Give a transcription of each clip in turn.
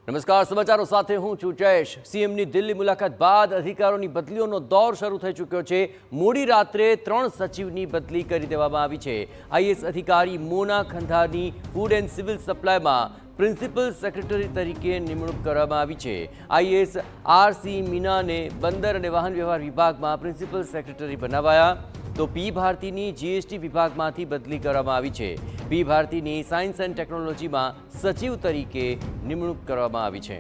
નમસ્કાર, સમાચારો સાથે હું છું જયેશ। સીએમની દિલ્હી મુલાકાત બાદ અધિકારીઓની બદલીઓનો દોર શરૂ થઈ ચૂક્યો છે। મોડી રાત્રે 3 સચિવની બદલી કરી દેવામાં આવી છે। આઈએએસ અધિકારી મોના ખંધારની ફૂડ એન્ડ સિવિલ સપ્લાયમાં પ્રિન્સિપલ સેક્રેટરી તરીકે નિમણૂક કરવામાં આવી છે। આઈએએસ આરસી મીનાને બંદર અને વાહન વ્યવહાર વિભાગમાં પ્રિન્સિપલ સેક્રેટરી બનાવાયા, તો પી ભારતીની જીએસટી વિભાગમાંથી બદલી કરવામાં આવી છે। પી ભારતીની સાયન્સ એન્ડ ટેકનોલોજીમાં સચિવ તરીકે નિમણૂક કરવામાં આવી છે।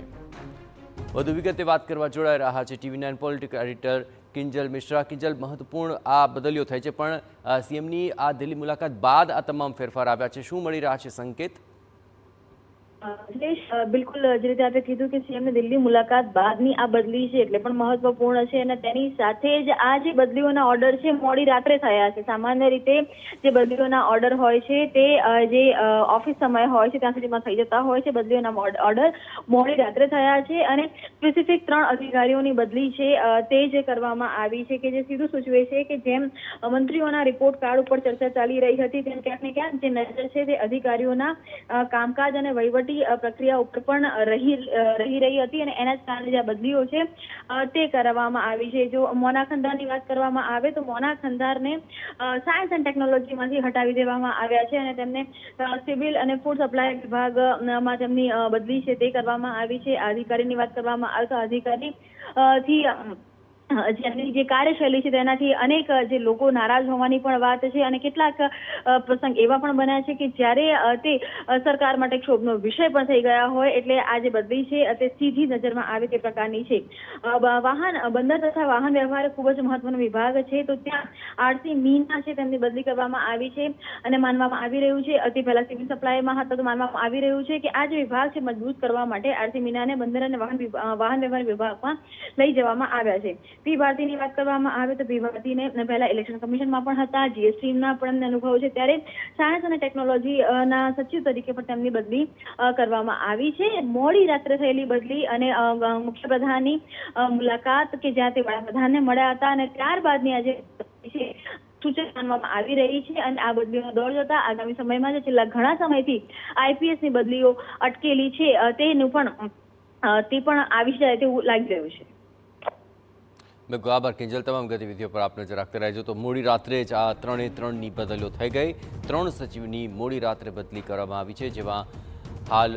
વધુ વિગતે વાત કરવા જોડાઈ રહ્યા છે TV9 political editor Kinjal Mishra. Kinjal, મહત્વપૂર્ણ આ બદલીઓ થઈ છે, પણ સીએમની આ દિલ્હી મુલાકાત બાદ આ તમામ ફેરફાર આવ્યા છે। શું મળી રહ્યા છે સંકેત? બિલકુલ, જે રીતે આપણે કીધું કે સીએમની દિલ્હી મુલાકાત બાદની આ બદલી છે એટલે પણ મહત્વપૂર્ણ છે અને તેની સાથે જ આ જે બદલીઓના ઓર્ડર છે મોડી રાત્રે થયા છે। સામાન્ય રીતે જે બદલીઓના ઓર્ડર હોય છે તે જે ઓફિસ સમય હોય છે ત્યાં સુધીમાં થઈ જતા હોય છે। બદલીઓના ઓર્ડર મોડી રાત્રે થયા છે અને સ્પેસિફિક 3 અધિકારીઓની બદલી છે તે જે કરવામાં આવી છે કે જે સીધું સૂચવે છે કે જેમ મંત્રીઓના રિપોર્ટ કાર્ડ ઉપર ચર્ચા ચાલી રહી હતી તેમ ક્યાંક ને ક્યાંક જે નજર છે તે અધિકારીઓના કામકાજ અને વહીવટી પ્રક્રિયા ઉપર પણ રહી રહી હતી અને એના જ કારણે જે બદલીઓ છે તે કરવામાં આવી છે। જો મોના ખંધારની વાત કરવામાં આવે તો મોના ખંધારને સાયન્સ એન્ડ ટેકનોલોજીમાંથી હટાવી દેવામાં આવ્યા છે અને તેમને સિવિલ અને ફૂડ સપ્લાય વિભાગમાં તેમની બદલી છે તે કરવામાં આવી છે। આ અધિકારીની વાત કરવામાં આવે તો અધિકારી થી જેમની જે કાર્યશૈલી છે તેનાથી અનેક જે લોકો નારાજ હોવાની પણ વાત છે અને કેટલાક પ્રસંગ એવા પણ બન્યા છે કે જ્યારે તે સરકાર માટે ક્ષોભનો વિષય પણ થઈ ગયા હોય, એટલે આ જે બદલી છે તે સીધી નજરમાં આવે તે પ્રકારની છે। બંદર તથા વાહન વ્યવહાર ખૂબ જ મહત્વનો વિભાગ છે, તો ત્યાં આરસી મીના છે તેમની બદલી કરવામાં આવી છે અને માનવામાં આવી રહ્યું છે, તે પહેલા સિવિલ સપ્લાયમાં હતા તો માનવામાં આવી રહ્યું છે કે આ જે વિભાગ છે મજબૂત કરવા માટે આરસી મીનાને બંદર અને વાહન વ્યવહાર વિભાગમાં લઈ જવામાં આવ્યા છે। પી ભારતીની વાત કરવામાં આવે તો પી ભારતીને પહેલા ઇલેક્શન કમિશનમાં પણ હતા, જીએસટીના પણ અનુભવ છે, ત્યારે સાયન્સ અને ટેકનોલોજીના સચિવ તરીકે પણ તેમની બદલી કરવામાં આવી છે। મોડી રાત્રે થયેલી બદલી અને મુખ્યપ્રધાનની મુલાકાત કે જ્યાં તે વડાપ્રધાનને મળ્યા હતા અને ત્યારબાદની આજે સૂચના માનવામાં આવી રહી છે અને આ બદલીનો દોર જોતા આગામી સમયમાં જે છેલ્લા ઘણા સમયથી આઈપીએસની બદલીઓ અટકેલી છે તે પણ આવી જાય તેવું લાગી રહ્યું છે। બિલકુલ, આભાર કિંજલ। તમામ ગતિવિધિઓ પર આપ નજર રાખતા રહેજો। તો મોડી રાત્રે જ આ 3ની બદલીઓ થઈ ગઈ। 3 સચિવની મોડી રાત્રે બદલી કરવામાં આવી છે, જેમાં હાલ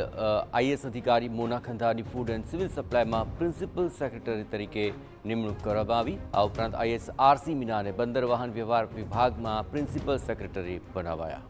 આઈએએસ અધિકારી મોના ખંધારની ફૂડ એન્ડ સિવિલ સપ્લાયમાં પ્રિન્સિપલ સેક્રેટરી તરીકે નિમણૂક કરવામાં આવી। આ ઉપરાંત આઈએએસ આરસી મીનાને બંદર વાહન વ્યવહાર વિભાગમાં પ્રિન્સિપલ સેક્રેટરી બનાવાયા।